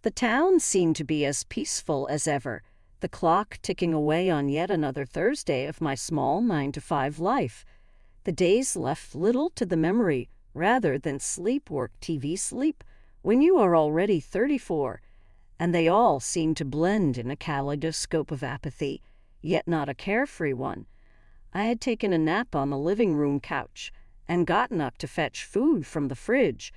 The town seemed to be as peaceful as ever, the clock ticking away on yet another Thursday of my small 9-to-5 life. The days left little to the memory rather than sleep, work, TV, sleep, when you are already 34, and they all seem to blend in a kaleidoscope of apathy, yet not a carefree one. I had taken a nap on the living room couch and gotten up to fetch food from the fridge.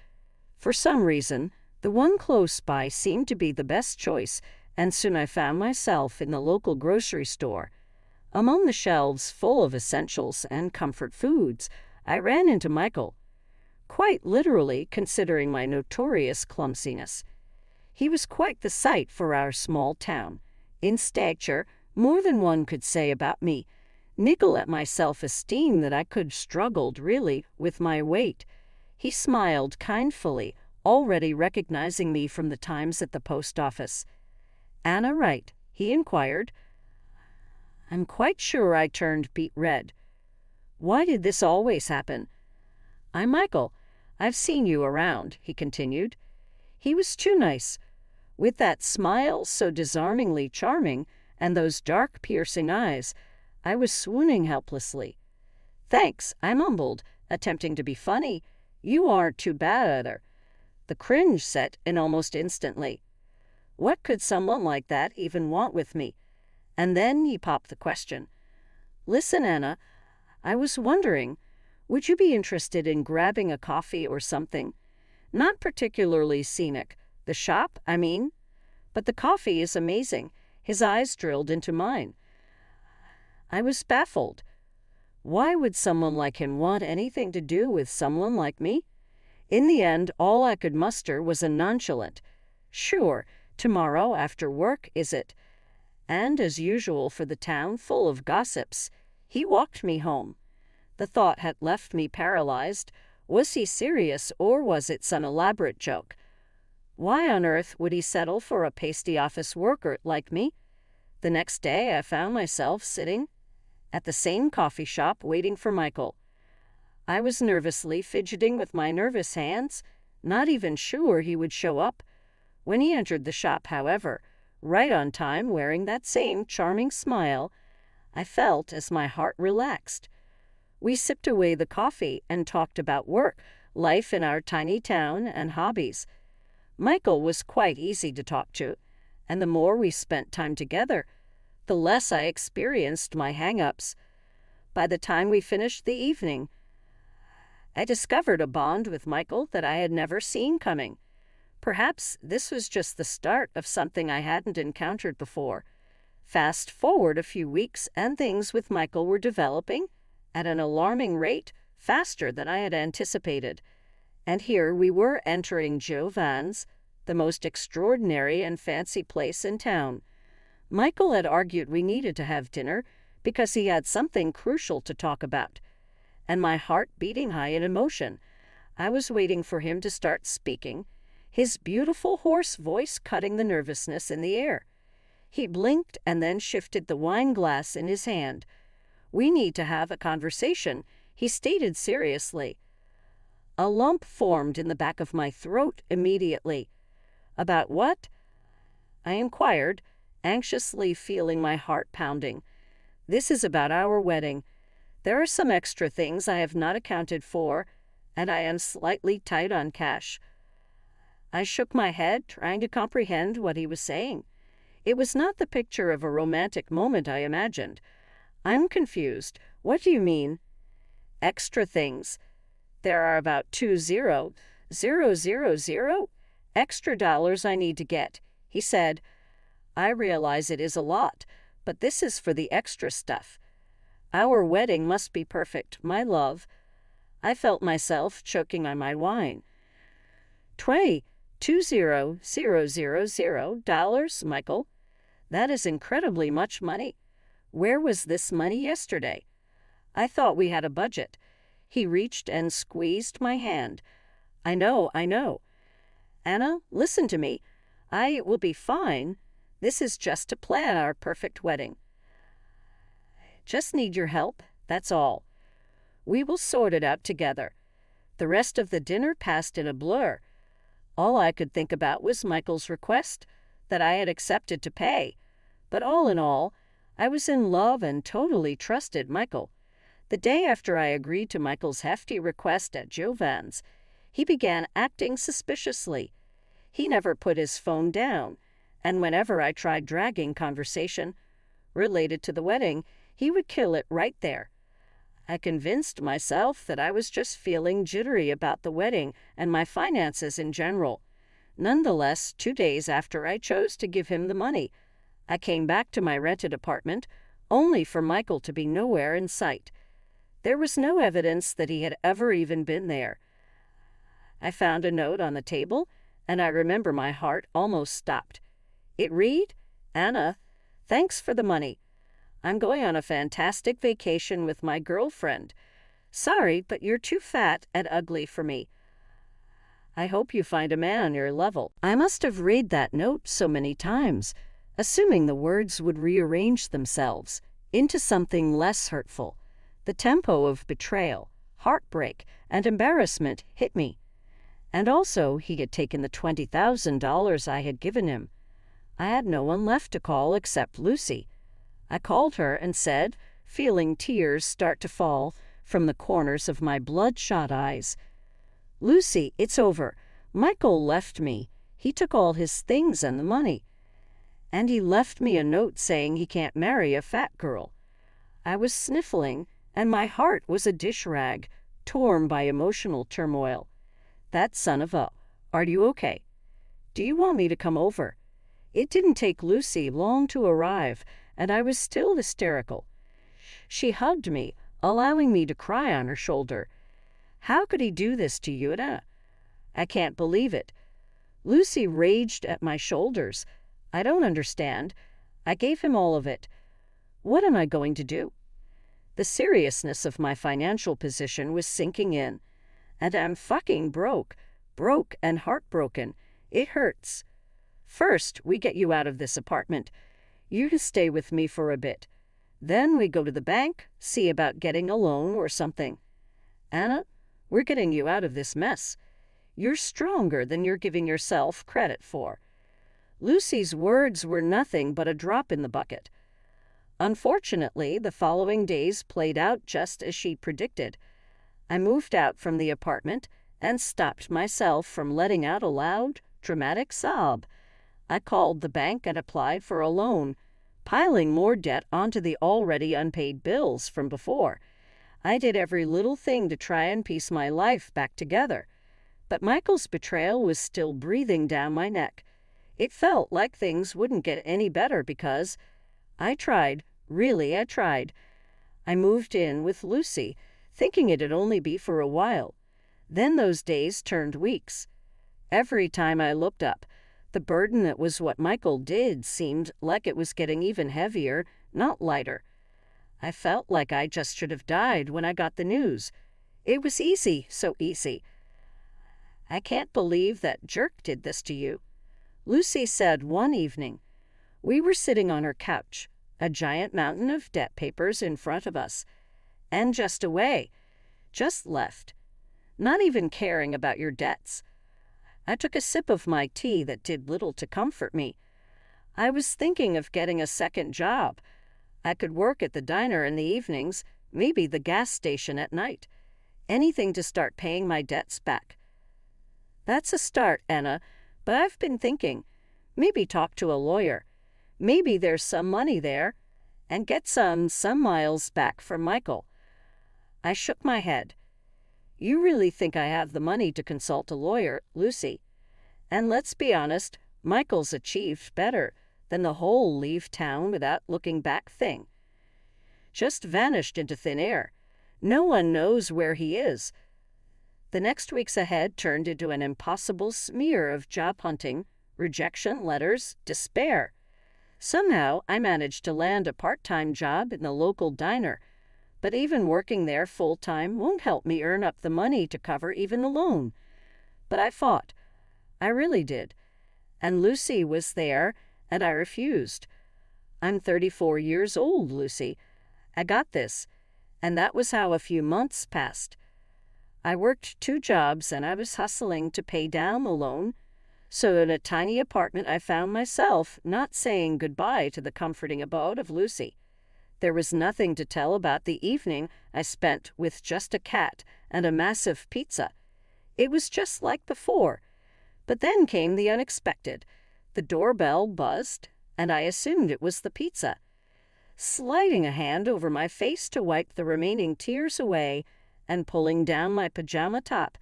For some reason, the one close by seemed to be the best choice, and soon I found myself in the local grocery store. Among the shelves full of essentials and comfort foods, I ran into Michael, quite literally, considering my notorious clumsiness. He was quite the sight for our small town. In stature, more than one could say about me. Niggle at my self-esteem that I could struggled, really, with my weight. He smiled kindly, already recognizing me from the times at the post office. "Anna Wright?" he inquired. I'm quite sure I turned beet red. Why did this always happen? "I'm Michael. I've seen you around," he continued. He was too nice. With that smile so disarmingly charming and those dark, piercing eyes, I was swooning helplessly. "Thanks," I mumbled, attempting to be funny. "You aren't too bad either." The cringe set in almost instantly. What could someone like that even want with me? And then he popped the question. "Listen, Anna, I was wondering, would you be interested in grabbing a coffee or something? Not particularly scenic. The shop, I mean. But the coffee is amazing." His eyes drilled into mine. I was baffled. Why would someone like him want anything to do with someone like me? In the end, all I could muster was a nonchalant, "Sure, tomorrow after work, is it?" And as usual for the town full of gossips, he walked me home. The thought had left me paralyzed. Was he serious, or was it some elaborate joke? Why on earth would he settle for a pasty office worker like me? The next day I found myself sitting at the same coffee shop waiting for Michael. I was nervously fidgeting with my nervous hands, not even sure he would show up. When he entered the shop, however, right on time, wearing that same charming smile, I felt as my heart relaxed. We sipped away the coffee and talked about work, life in our tiny town, and hobbies. Michael was quite easy to talk to, and the more we spent time together, the less I experienced my hang-ups. By the time we finished the evening, I discovered a bond with Michael that I had never seen coming. Perhaps this was just the start of something I hadn't encountered before. Fast forward a few weeks, and things with Michael were developing at an alarming rate, faster than I had anticipated. And here we were entering Giovan's, the most extraordinary and fancy place in town. Michael had argued we needed to have dinner because he had something crucial to talk about. And my heart beating high in emotion, I was waiting for him to start speaking, his beautiful hoarse voice cutting the nervousness in the air. He blinked and then shifted the wine glass in his hand. "We need to have a conversation," he stated seriously. A lump formed in the back of my throat immediately. "About what?" I inquired, anxiously feeling my heart pounding. "This is about our wedding. There are some extra things I have not accounted for, and I am slightly tight on cash." I shook my head, trying to comprehend what he was saying. It was not the picture of a romantic moment I imagined. "I'm confused. What do you mean?" "Extra things. There are about 20,000 extra dollars I need to get," he said. "I realize it is a lot, but this is for the extra stuff. Our wedding must be perfect, my love." I felt myself choking on my wine. $20,000, Michael. That is incredibly much money. Where was this money yesterday? I thought we had a budget." He reached and squeezed my hand. I know. "Anna, listen to me. I will be fine. This is just to plan our perfect wedding. Just need your help, that's all. We will sort it out together." The rest of the dinner passed in a blur. All I could think about was Michael's request that I had accepted to pay. But all in all, I was in love and totally trusted Michael. The day after I agreed to Michael's hefty request at Jovan's, he began acting suspiciously. He never put his phone down, and whenever I tried dragging conversation related to the wedding, he would kill it right there. I convinced myself that I was just feeling jittery about the wedding and my finances in general. Nonetheless, 2 days after I chose to give him the money, I came back to my rented apartment, only for Michael to be nowhere in sight. There was no evidence that he had ever even been there. I found a note on the table, and I remember my heart almost stopped. It read, "Anna, thanks for the money. I'm going on a fantastic vacation with my girlfriend. Sorry, but you're too fat and ugly for me. I hope you find a man on your level." I must have read that note so many times, assuming the words would rearrange themselves into something less hurtful. The tempo of betrayal, heartbreak, and embarrassment hit me. And also, he had taken the $20,000 I had given him. I had no one left to call except Lucy. I called her and said, feeling tears start to fall from the corners of my bloodshot eyes, "Lucy, it's over. Michael left me. He took all his things and the money. And he left me a note saying he can't marry a fat girl." I was sniffling, and my heart was a dish rag, torn by emotional turmoil. That son of a, "Are you okay? Do you want me to come over?" It didn't take Lucy long to arrive, and I was still hysterical. She hugged me, allowing me to cry on her shoulder. "How could he do this to you, Anna? I can't believe it." Lucy raged at my shoulders. "I don't understand. I gave him all of it. What am I going to do?" The seriousness of my financial position was sinking in. And I'm fucking broke and heartbroken. It hurts. "First, we get you out of this apartment. You can stay with me for a bit. Then we go to the bank, see about getting a loan or something. Anna, we're getting you out of this mess. You're stronger than you're giving yourself credit for." Lucy's words were nothing but a drop in the bucket. Unfortunately, the following days played out just as she predicted. I moved out from the apartment and stopped myself from letting out a loud, dramatic sob. I called the bank and applied for a loan, piling more debt onto the already unpaid bills from before. I did every little thing to try and piece my life back together. But Michael's betrayal was still breathing down my neck. It felt like things wouldn't get any better because I tried. Really, I tried. I moved in with Lucy, thinking it'd only be for a while. Then those days turned weeks. Every time I looked up, the burden that was what Michael did seemed like it was getting even heavier, not lighter. I felt like I just should have died when I got the news. It was easy, so easy. "I can't believe that jerk did this to you," Lucy said one evening. We were sitting on her couch, a giant mountain of debt papers in front of us, and just away, just left, not even caring about your debts. I took a sip of my tea that did little to comfort me. I was thinking of getting a second job. I could work at the diner in the evenings, maybe the gas station at night. Anything to start paying my debts back. "That's a start, Anna, but I've been thinking, maybe talk to a lawyer. Maybe there's some money there, and get some miles back from Michael." I shook my head. "You really think I have the money to consult a lawyer, Lucy? And let's be honest, Michael's achieved better than the whole leave town without looking back thing. Just vanished into thin air. No one knows where he is." The next weeks ahead turned into an impossible smear of job hunting, rejection letters, despair. Somehow, I managed to land a part-time job in the local diner, but even working there full-time won't help me earn up the money to cover even the loan. But I fought. I really did. And Lucy was there, and I refused. "I'm 34 years old, Lucy. I got this." And that was how a few months passed. I worked 2 jobs, and I was hustling to pay down the loan, So in a tiny apartment I found myself not saying goodbye to the comforting abode of Lucy. There was nothing to tell about the evening I spent with just a cat and a massive pizza. It was just like before. But then came the unexpected. The doorbell buzzed, and I assumed it was the pizza. Sliding a hand over my face to wipe the remaining tears away and pulling down my pajama top,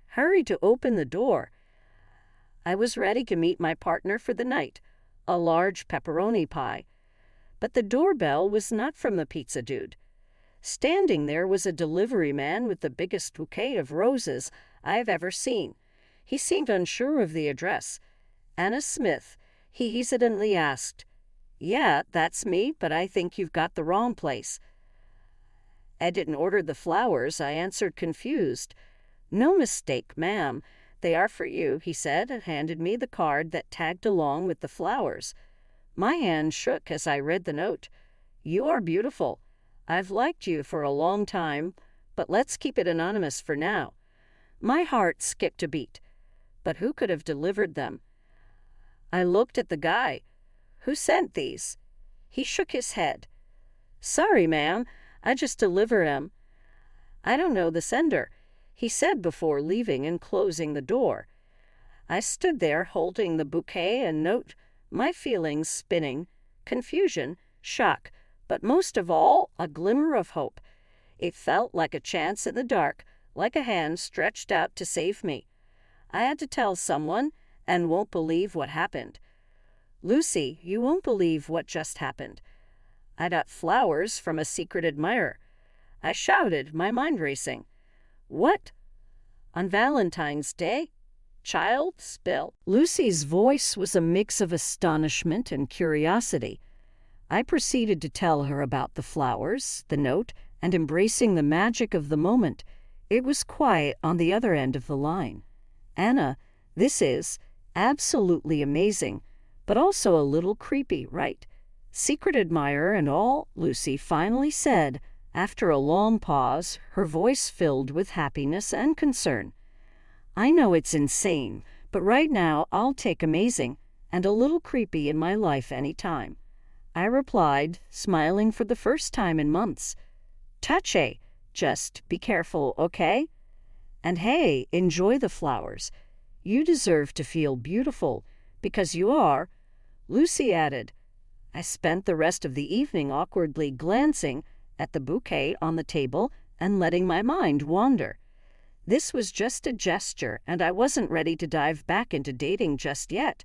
hurried to open the door. I was ready to meet my partner for the night, a large pepperoni pie. But the doorbell was not from the pizza dude. Standing there was a delivery man with the biggest bouquet of roses I have ever seen. He seemed unsure of the address. Anna Smith, he hesitantly asked. Yeah, that's me, but I think you've got the wrong place. I didn't order the flowers, I answered confused. No mistake, ma'am. They are for you, he said, and handed me the card that tagged along with the flowers. My hand shook as I read the note. You are beautiful. I've liked you for a long time, but let's keep it anonymous for now. My heart skipped a beat. But who could have delivered them? I looked at the guy. Who sent these? He shook his head. Sorry, ma'am. I just delivered 'em. I don't know the sender, he said before leaving and closing the door. I stood there holding the bouquet and note, my feelings spinning, confusion, shock, but most of all, a glimmer of hope. It felt like a chance in the dark, like a hand stretched out to save me. I had to tell someone, and won't believe what happened. Lucy, you won't believe what just happened. I got flowers from a secret admirer. I shouted, my mind racing. What? On Valentine's Day? Child, spill. Lucy's voice was a mix of astonishment and curiosity. I proceeded to tell her about the flowers, the note, and embracing the magic of the moment. It was quiet on the other end of the line. Anna, this is absolutely amazing, but also a little creepy, right? Secret admirer and all, Lucy finally said, after a long pause, her voice filled with happiness and concern. I know it's insane, but right now I'll take amazing and a little creepy in my life any time. I replied, smiling for the first time in months. Touche, just be careful, okay? And hey, enjoy the flowers. You deserve to feel beautiful, because you are, Lucy added. I spent the rest of the evening awkwardly glancing at the bouquet on the table and letting my mind wander. This was just a gesture, and I wasn't ready to dive back into dating just yet,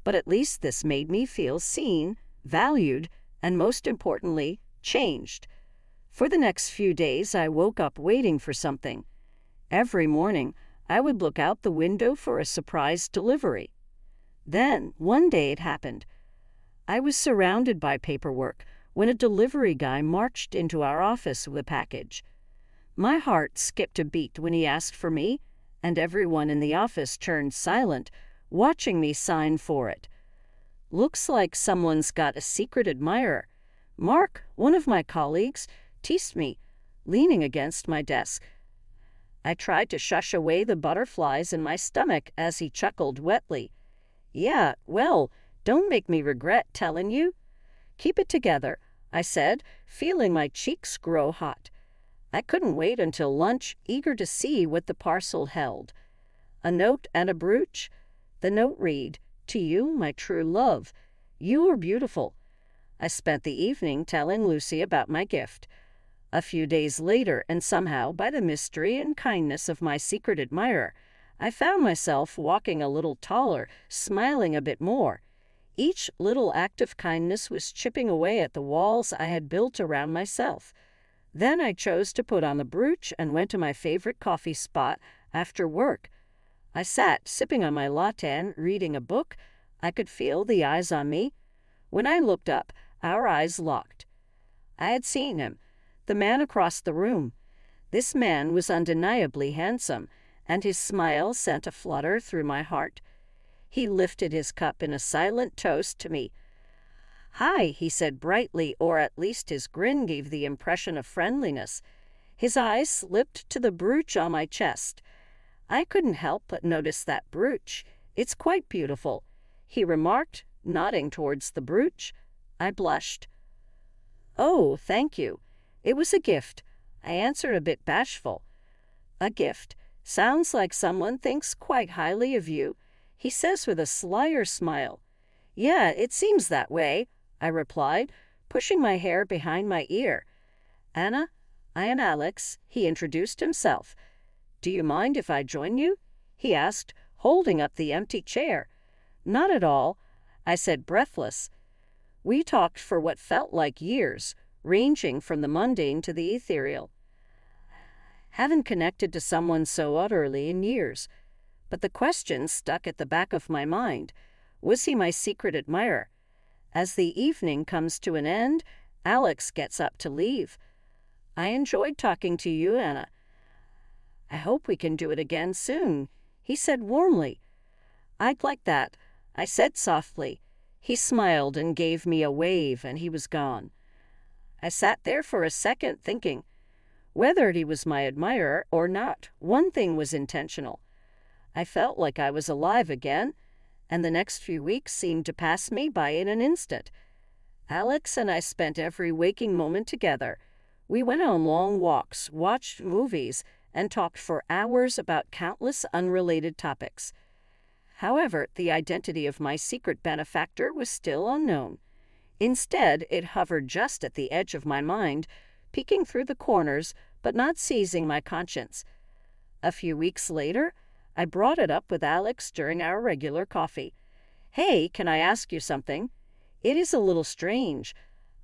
but at least this made me feel seen, valued, and most importantly, changed. For the next few days, I woke up waiting for something. Every morning, I would look out the window for a surprise delivery. Then, one day it happened. I was surrounded by paperwork when a delivery guy marched into our office with a package. My heart skipped a beat when he asked for me, and everyone in the office turned silent, watching me sign for it. Looks like someone's got a secret admirer. Mark, one of my colleagues, teased me, leaning against my desk. I tried to shush away the butterflies in my stomach as he chuckled wetly. Yeah, well, don't make me regret telling you. Keep it together, I said, feeling my cheeks grow hot. I couldn't wait until lunch, eager to see what the parcel held. A note and a brooch. The note read, To you, my true love. You are beautiful. I spent the evening telling Lucy about my gift. A few days later, and somehow, by the mystery and kindness of my secret admirer, I found myself walking a little taller, smiling a bit more. Each little act of kindness was chipping away at the walls I had built around myself. Then I chose to put on the brooch and went to my favorite coffee spot after work. I sat, sipping on my latte and reading a book. I could feel the eyes on me. When I looked up, our eyes locked. I had seen him, the man across the room. This man was undeniably handsome, and his smile sent a flutter through my heart. He lifted his cup in a silent toast to me. Hi, he said brightly, or at least his grin gave the impression of friendliness. His eyes slipped to the brooch on my chest. I couldn't help but notice that brooch. "It's quite beautiful," he remarked, nodding towards the brooch. I blushed. "Oh, thank you. It was a gift," I answered, a bit bashful. "A gift? Sounds like someone thinks quite highly of you," he says with a slyer smile. "Yeah, it seems that way," I replied, pushing my hair behind my ear. "Anna, I am Alex," he introduced himself. "Do you mind if I join you?" he asked, holding up the empty chair. "Not at all," I said, breathless. We talked for what felt like years, ranging from the mundane to the ethereal. Haven't connected to someone so utterly in years. But the question stuck at the back of my mind. Was he my secret admirer? As the evening comes to an end, Alex gets up to leave. "I enjoyed talking to you, Anna. I hope we can do it again soon," he said warmly. "I'd like that," I said softly. He smiled and gave me a wave, and he was gone. I sat there for a second thinking. Whether he was my admirer or not, one thing was intentional. I felt like I was alive again, and the next few weeks seemed to pass me by in an instant. Alex and I spent every waking moment together. We went on long walks, watched movies, and talked for hours about countless unrelated topics. However, the identity of my secret benefactor was still unknown. Instead, it hovered just at the edge of my mind, peeking through the corners, but not seizing my conscience. A few weeks later, I brought it up with Alex during our regular coffee. "Hey, can I ask you something? It is a little strange,"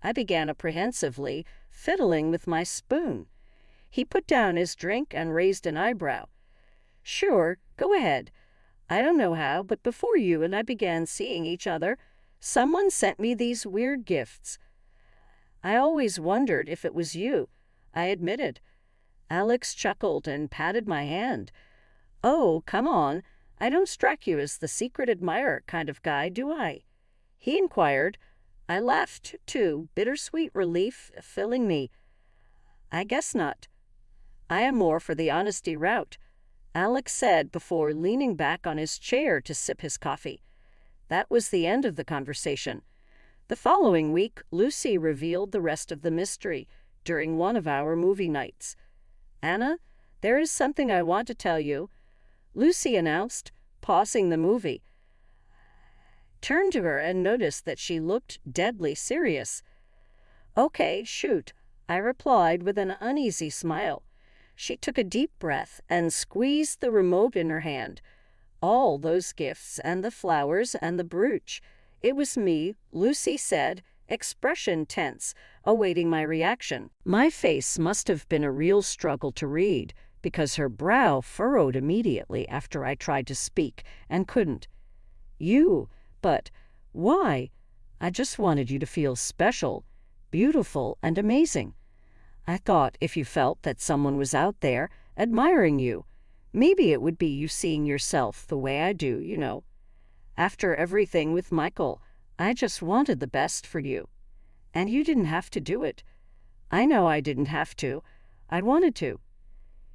I began apprehensively, fiddling with my spoon. He put down his drink and raised an eyebrow. "Sure, go ahead. I don't know how, but before you and I began seeing each other, someone sent me these weird gifts. I always wondered if it was you," I admitted. Alex chuckled and patted my hand. "Oh, come on. I don't strike you as the secret admirer kind of guy, do I?" he inquired. I laughed, too, bittersweet relief filling me. "I guess not. I am more for the honesty route," Alex said before leaning back on his chair to sip his coffee. That was the end of the conversation. The following week, Lucy revealed the rest of the mystery during one of our movie nights. "Anna, there is something I want to tell you," Lucy announced, pausing the movie. Turned to her and noticed that she looked deadly serious. "Okay, shoot," I replied with an uneasy smile. She took a deep breath and squeezed the remote in her hand. All those gifts and the flowers and the brooch. It was me, Lucy said, expression tense, awaiting my reaction. My face must have been a real struggle to read, because her brow furrowed immediately after I tried to speak and couldn't. "You, but why? I just wanted you to feel special, beautiful, and amazing. I thought if you felt that someone was out there admiring you, maybe it would be you seeing yourself the way I do, you know. After everything with Michael, I just wanted the best for you. And you didn't have to do it. I know I didn't have to. I wanted to.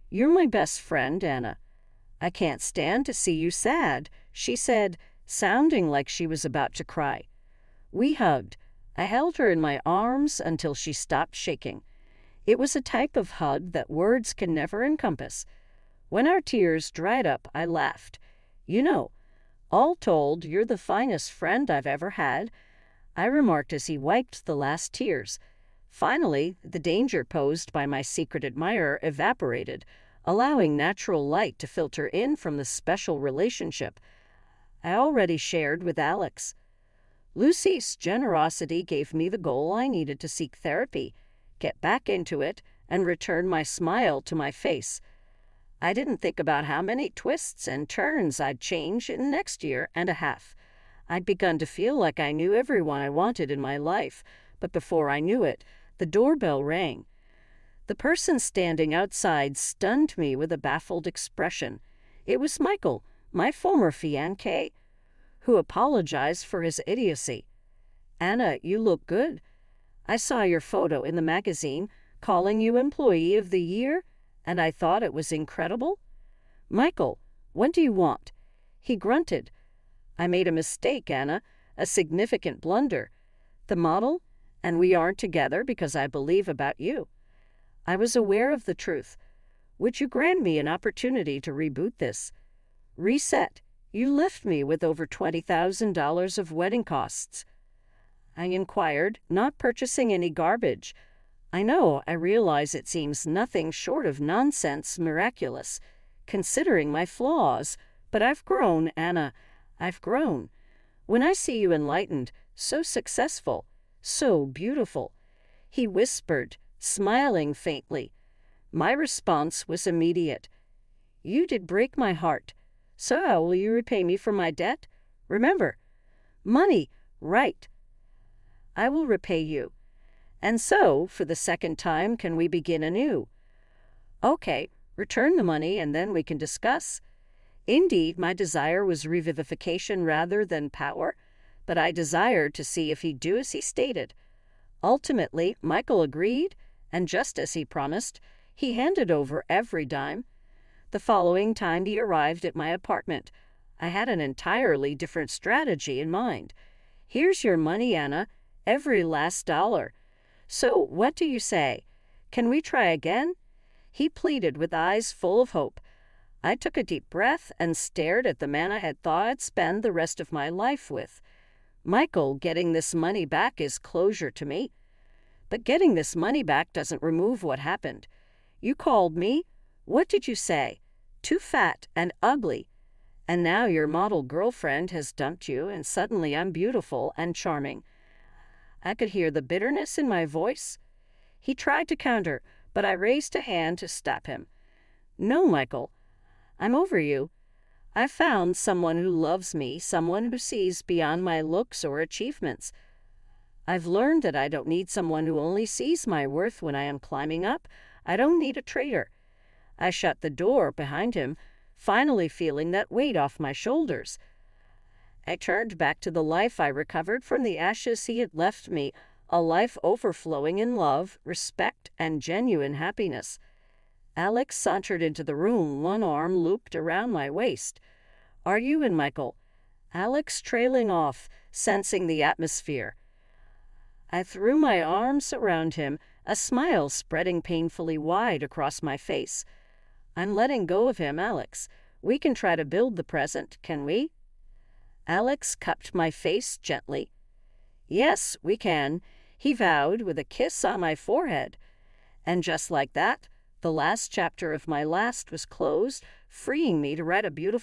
You're my best friend, Anna. I can't stand to see you sad," she said, sounding like she was about to cry. We hugged. I held her in my arms until she stopped shaking. It was a type of hug that words can never encompass. When our tears dried up, I laughed. "You know, all told, you're the finest friend I've ever had," I remarked as he wiped the last tears. Finally, the danger posed by my secret admirer evaporated, allowing natural light to filter in from the special relationship I already shared with Alex. Lucy's generosity gave me the goal I needed to seek therapy, get back into it, and return my smile to my face. I didn't think about how many twists and turns I'd change in the next year and a half. I'd begun to feel like I knew everyone I wanted in my life, but before I knew it, the doorbell rang. The person standing outside stunned me with a baffled expression. It was Michael, my former fiancé, who apologized for his idiocy. "Anna, you look good. I saw your photo in the magazine calling you Employee of the Year, and I thought it was incredible. Michael, what do you want?" He grunted. I made a mistake, Anna, a significant blunder. The model and we aren't together because I believe about you. I was aware of the truth. Would you grant me an opportunity to reboot this? Reset. You left me with over $20,000 of wedding costs. I inquired, not purchasing any garbage. I know, I realize it seems nothing short of nonsense miraculous, considering my flaws, but I've grown, Anna. I've grown. When I see you enlightened, so successful, so beautiful, he whispered, smiling faintly. My response was immediate. You did break my heart. So how will you repay me for my debt? Remember, money, right. I will repay you. And so, for the second time, can we begin anew? Okay, return the money and then we can discuss. Indeed, my desire was revivification rather than power, but I desired to see if he'd do as he stated. Ultimately, Michael agreed, and just as he promised, he handed over every dime. The following time he arrived at my apartment. I had an entirely different strategy in mind. Here's your money, Anna, every last dollar. So what do you say? Can we try again? He pleaded with eyes full of hope. I took a deep breath and stared at the man I had thought I'd spend the rest of my life with. Michael, getting this money back is closure to me. But getting this money back doesn't remove what happened. You called me. What did you say? Too fat and ugly. And now your model girlfriend has dumped you, and suddenly I'm beautiful and charming. I could hear the bitterness in my voice. He tried to counter, but I raised a hand to stop him. No, Michael. I'm over you. I've found someone who loves me, someone who sees beyond my looks or achievements. I've learned that I don't need someone who only sees my worth when I am climbing up. I don't need a traitor. I shut the door behind him, finally feeling that weight off my shoulders. I turned back to the life I recovered from the ashes he had left me, a life overflowing in love, respect, and genuine happiness. Alex sauntered into the room, one arm looped around my waist. Are you in, Michael? Alex trailing off, sensing the atmosphere. I threw my arms around him, a smile spreading painfully wide across my face. I'm letting go of him, Alex. We can try to build the present, can we? Alex cupped my face gently. Yes, we can, he vowed with a kiss on my forehead. And just like that, the last chapter of my last was closed, freeing me to write a beautiful